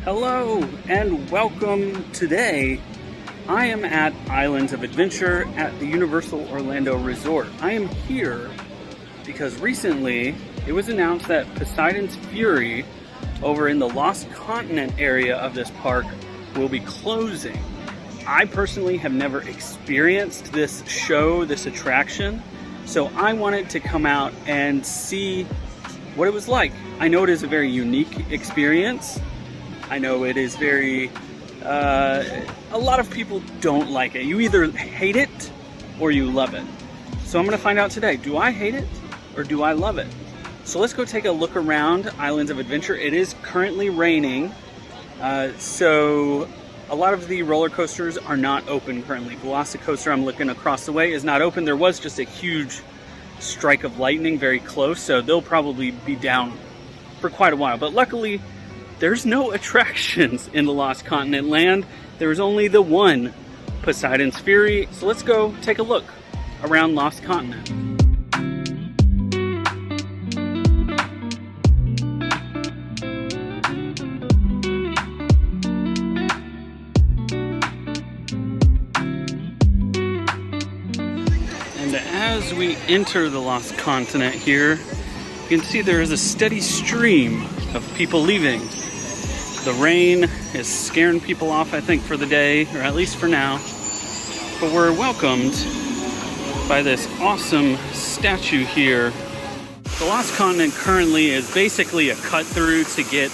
Hello and welcome. Today I am at Islands of Adventure at the Universal Orlando Resort. I am here because recently it was announced that Poseidon's Fury over in the Lost Continent area of this park will be closing. I personally have never experienced this show, this attraction, so I wanted to come out and see what it was like. I know it is a very unique experience. I know it is very, a lot of people don't like it. You either hate it or you love it. So I'm gonna find out today, do I hate it or do I love it? So let's go take a look around Islands of Adventure. It is currently raining, so a lot of the roller coasters are not open currently. Velocicoaster, I'm looking across the way, is not open. There was just a huge strike of lightning very close, so they'll probably be down for quite a while. But luckily, there's no attractions in the Lost Continent land. There's only the one Poseidon's Fury. So let's go take a look around Lost Continent. And as we enter the Lost Continent here, you can see there is a steady stream of people leaving. The rain is scaring people off, I think, for the day, or at least for now. But we're welcomed by this awesome statue here. The Lost Continent currently is basically a cut through to get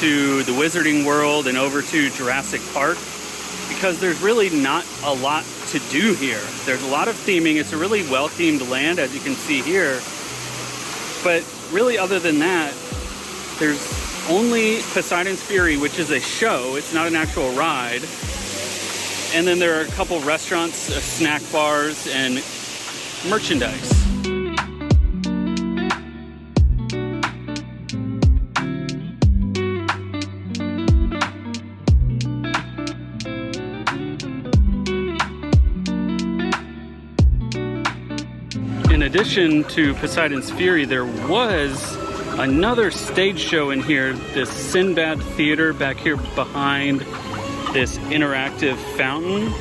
to the Wizarding World and over to Jurassic Park, because there's really not a lot to do here. There's a lot of theming. It's a really well-themed land, as you can see here. But really, other than that, there's only Poseidon's Fury, which is a show. It's not an actual ride. And then there are a couple restaurants, snack bars, and merchandise. In addition to Poseidon's Fury, there was another stage show in here, this Sinbad Theater back here behind this interactive fountain.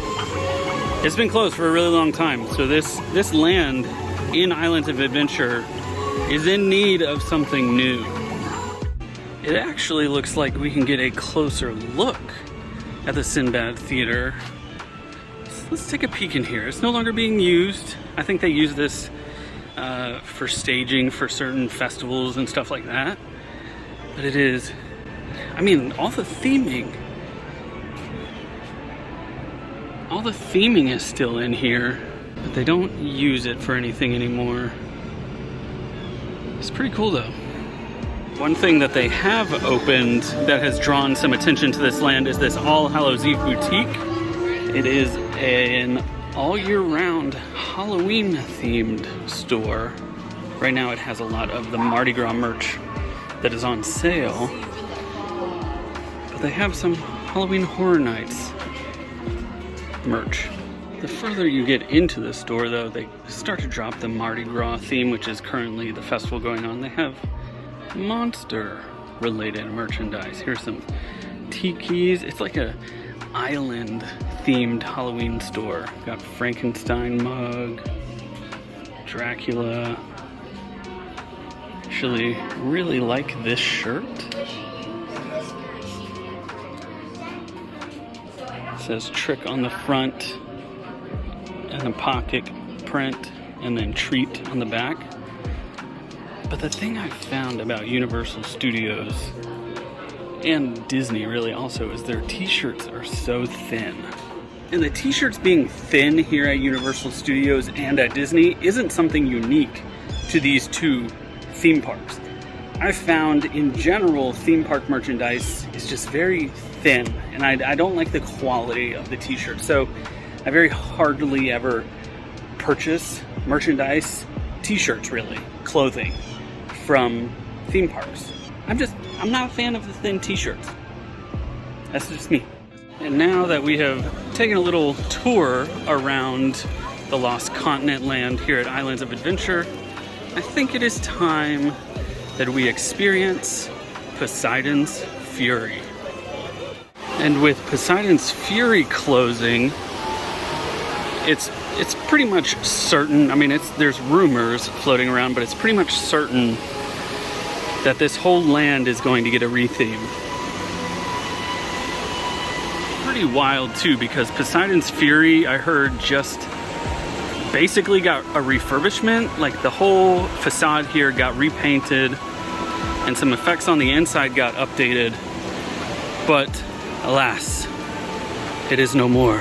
It's been closed for a really long time, so this land in Islands of Adventure is in need of something new. It actually looks like we can get a closer look at the Sinbad Theater. So let's take a peek in here. It's no longer being used. I think they use this for staging for certain festivals and stuff like that. But it is, I mean, all the theming is still in here, but they don't use it for anything anymore. It's pretty cool though. One thing that they have opened that has drawn some attention to this land is this All Hallows Eve boutique. It is an all year round Halloween themed store. Right now it has a lot of the Mardi Gras merch that is on sale, but they have some Halloween Horror Nights merch. The further you get into the store though, they start to drop the Mardi Gras theme, which is currently the festival going on. They have monster related merchandise. Here's some tikis. It's like a island themed Halloween store. Got Frankenstein mug, Dracula. Actually really like this shirt. It says trick on the front and a pocket print and then treat on the back. But the thing I found about Universal Studios and Disney really also is their t-shirts are so thin. And the t-shirts being thin here at Universal Studios and at Disney isn't something unique to these two theme parks. I've found in general theme park merchandise is just very thin, and I don't like the quality of the t-shirt. So I very hardly ever purchase merchandise, t-shirts really, clothing from theme parks. I'm not a fan of the thin t-shirts. That's just me. And now that we have taken a little tour around the Lost Continent land here at Islands of Adventure, I think it is time that we experience Poseidon's Fury. And with Poseidon's Fury closing, it's pretty much certain. I mean, there's rumors floating around, but it's pretty much certain that this whole land is going to get a retheme. Pretty wild too, because Poseidon's Fury, I heard, just basically got a refurbishment. Like the whole facade here got repainted and some effects on the inside got updated, but alas, it is no more.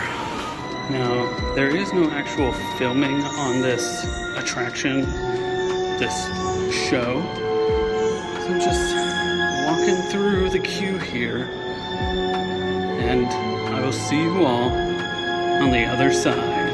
Now, there is no actual filming on this attraction, this show. So I'm just walking through the queue here, and I will see you all on the other side.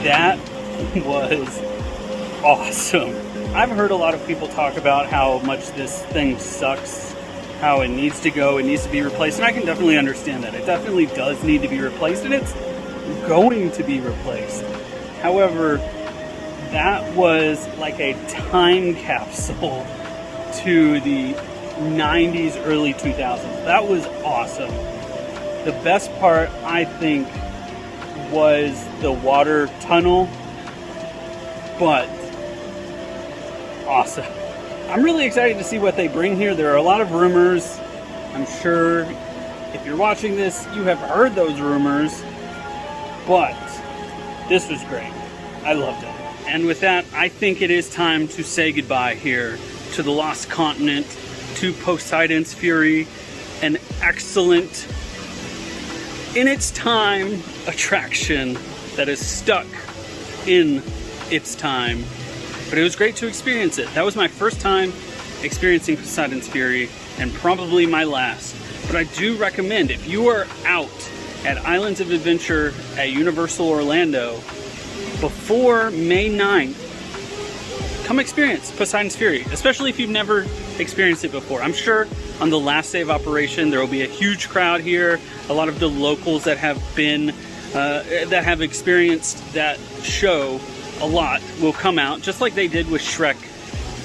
That was awesome. I've heard a lot of people talk about how much this thing sucks, how it needs to go, it needs to be replaced, and I can definitely understand that. It definitely does need to be replaced, and it's going to be replaced. However, that was like a time capsule to the 90s, early 2000s. That was awesome. The best part, I think, was the water tunnel, but awesome. I'm really excited to see what they bring here. There are a lot of rumors. I'm sure if you're watching this, you have heard those rumors, but this was great. I loved it. And with that, I think it is time to say goodbye here to the Lost Continent, to Poseidon's Fury, an excellent, in its time, attraction that is stuck in its time. But it was great to experience it. That was my first time experiencing Poseidon's Fury, and probably my last. But I do recommend, if you are out at Islands of Adventure at Universal Orlando before May 9th, come experience Poseidon's Fury, especially if you've never experienced it before. I'm sure on the last day of operation there will be a huge crowd here. A lot of the locals that have been that have experienced that show a lot will come out, just like they did with Shrek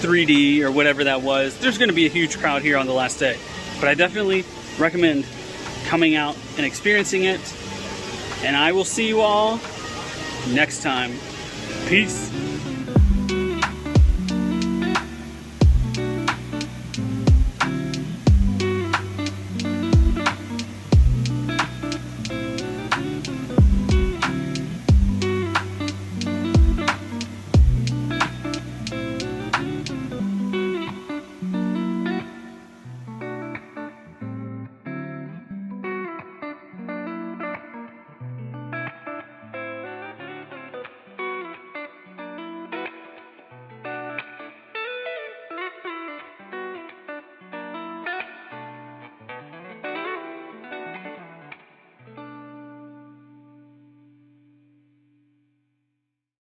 3D or whatever that was. There's going to be a huge crowd here on the last day, but I definitely recommend coming out and experiencing it. And I will see you all next time. Peace.